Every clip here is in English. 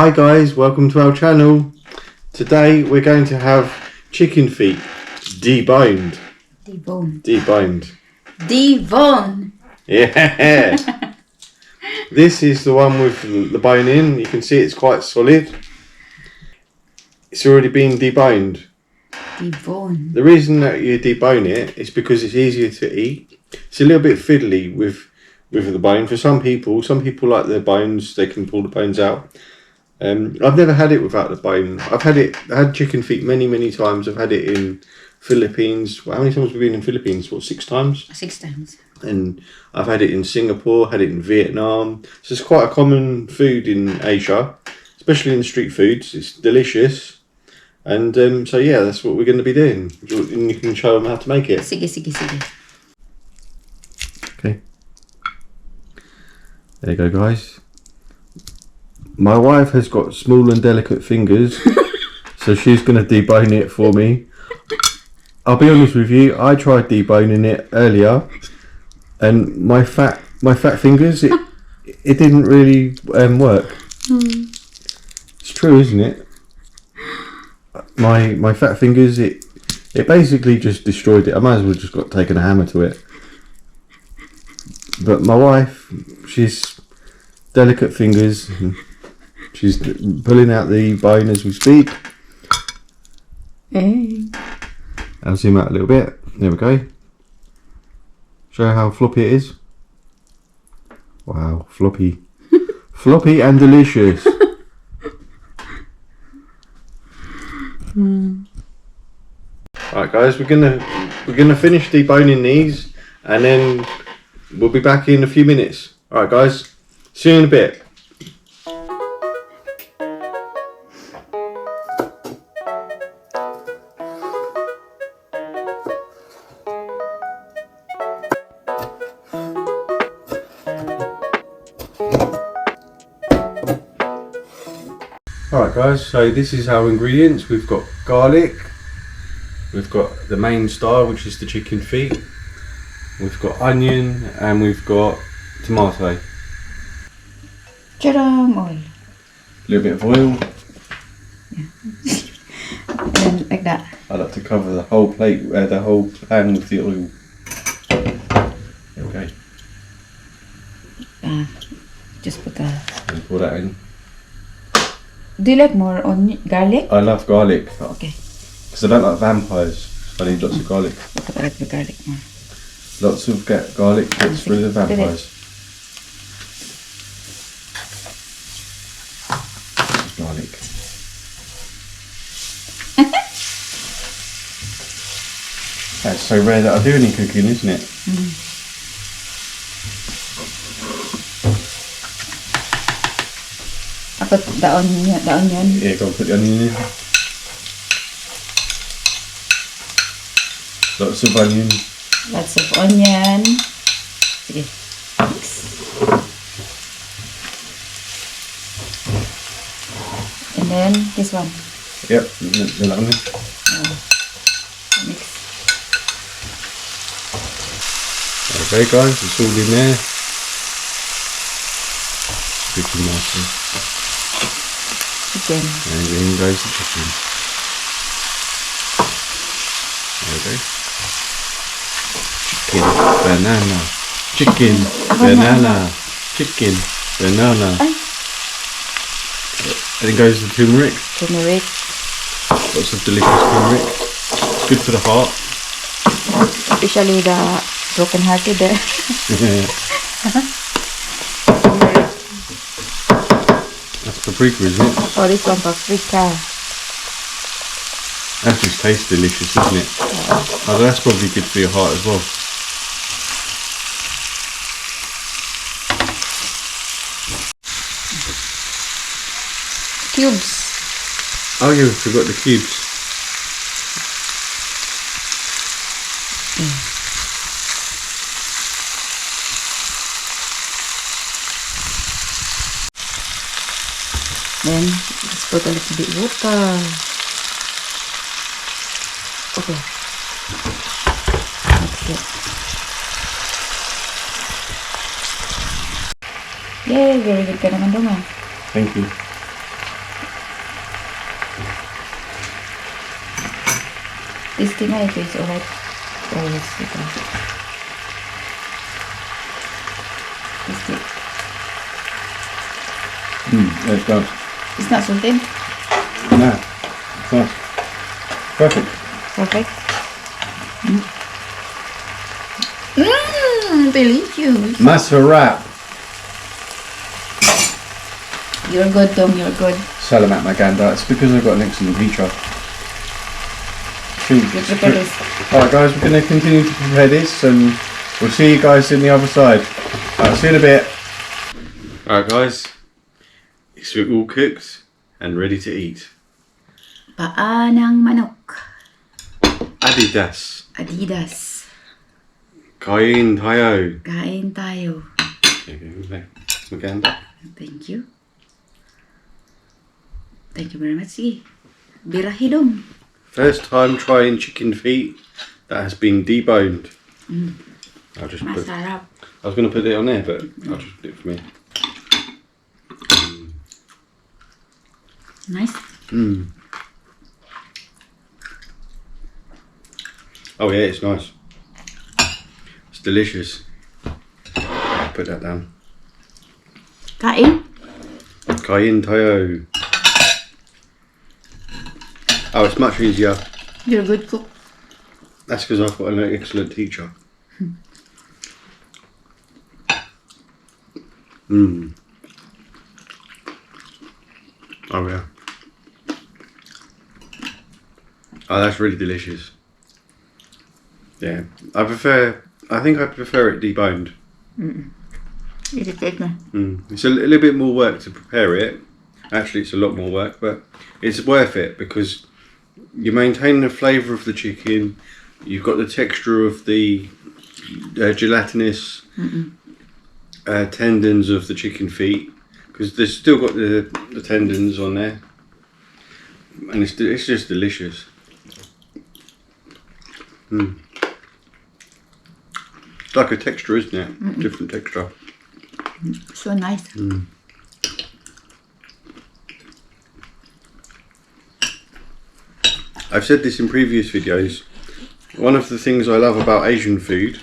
Hi guys, welcome to our channel. Today we're going to have chicken feet deboned. Deboned. Yeah. This is the one with the bone in. You can see it's quite solid. It's already been deboned. The reason that you debone it is because it's easier to eat. It's a little bit fiddly with the bone. For some people like their bones, they can pull the bones out. I've never had it without the bone. I had chicken feet many times. I've had it in Philippines. Well, how many times have we been in Philippines? 6 times? 6 times. And I've had it in Singapore, had it in Vietnam. So it's quite a common food in Asia, especially in the street foods. It's delicious. And so yeah, that's what we're going to be doing. And you can show them how to make it. Sige. Okay. There you go, guys. My wife has got small and delicate fingers, so she's going to debone it for me. I'll be honest with you, I tried deboning it earlier, and my fat fingers, it didn't really work. It's true, isn't it? My fat fingers, it basically just destroyed it. I might as well just got taken a hammer to it. But my wife, she's delicate fingers. She's pulling out the bone as we speak. Hey. I'll zoom out a little bit. There we go. Show how floppy it is. Wow, floppy. Floppy and delicious. Alright guys, we're gonna finish deboning these and then we'll be back in a few minutes. Alright guys, see you in a bit. Alright guys, so this is our ingredients. We've got garlic, we've got the main star which is the chicken feet, we've got onion and we've got tomato. Oil. A little bit of oil. Yeah. And then like that. I like to cover the whole plate, the whole pan with the oil. There we go. Just put that. And pour that in. Do you like more garlic? I love garlic. Okay. Because I don't like vampires. I need lots of garlic. Look, I like the garlic more. Lots of garlic gets rid of the vampires. Garlic. That's so rare that I do any cooking, isn't it? I put the onion. Yeah, go and put the onion in. Lots of onion. Lots of onion. Sige. Mix. And then this one. Yep, the onion. Mix. Okay guys, it's all in there. Pretty nicely. Chicken. And in goes the chicken. There we go. Chicken, banana. Chicken, banana. Chicken, banana. And then goes the turmeric. Turmeric. Lots of delicious turmeric. Good for the heart. Especially the broken hearted there. That's paprika, isn't it? Oh, this one paprika. That just tastes delicious, doesn't it? Oh, that's probably good for your heart as well. Cubes. Oh yeah, we forgot the cubes. Then let's put a little bit water. Okay. That's it. Yay, very good ka naman dong ah. Thank you. Tasty nga ito. It's alright. Oh, yes, ito. Tasty. It's good. It's not salted. No, it's nice. Perfect. Perfect. Delicious. Masarap. You're good, Tom. You're good. Salamat Maganda. It's because I've got an excellent teacher. You prepare this. Alright guys, we're going to continue to prepare this and we'll see you guys in the other side. Alright, see you in a bit. Alright guys, it's all cooked and ready to eat. Paa ng manok. Adidas. Adidas. Kain tayo. Kain tayo. Okay, Maganda. Thank you. Thank you very much. Sige. Birahidong. First time trying chicken feet that has been deboned. I'll just put. Masarap. I was going to put it on there, but I'll just put it for me. Nice. Oh yeah, it's nice. It's delicious. Put that down. Kain. Kain tayo. Oh, it's much easier. You're a good cook. That's because I've got an excellent teacher. Oh yeah. Oh, that's really delicious. Yeah, I think I prefer it deboned. Eat it, take me. It's a little bit more work to prepare it. Actually, it's a lot more work, but it's worth it because you maintain the flavour of the chicken. You've got the texture of the gelatinous tendons of the chicken feet because they've still got the tendons on there, and it's just delicious. It's like a texture, isn't it? Different texture. So nice. I've said this in previous videos. One of the things I love about Asian food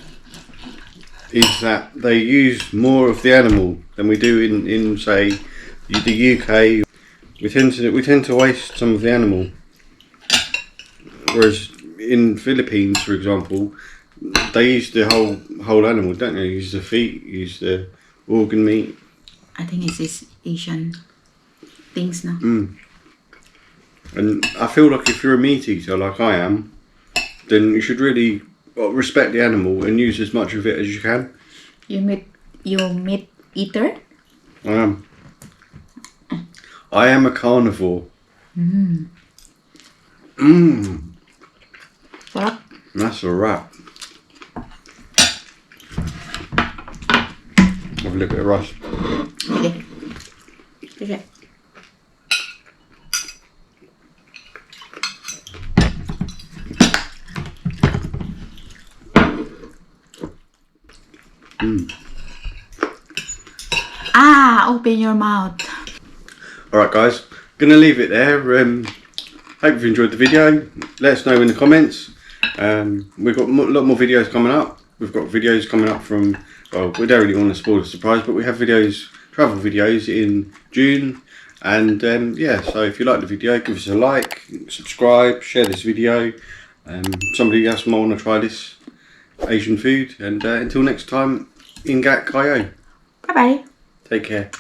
is that they use more of the animal than we do in say the UK. We tend to waste some of the animal, whereas in Philippines, for example, they use the whole animal, don't they? Use the feet, use the organ meat. I think it's this Asian things now. And I feel like if you're a meat eater like I am, then you should really respect the animal and use as much of it as you can. You meat eater? I am. I am a carnivore. Sarap. That's a wrap. Have a little bit of rice. Okay. Okay. Open your mouth. Alright guys, gonna leave it there. Hope you've enjoyed the video. Let us know in the comments. We've got a lot more videos coming up. We've got videos coming up from, well, we don't really want to spoil the surprise, but we have videos, travel videos in June. And yeah, so if you like the video, give us a like, subscribe, share this video. Somebody else might want to try this Asian food. And until next time, Ingat Kayo. Bye bye. Take care.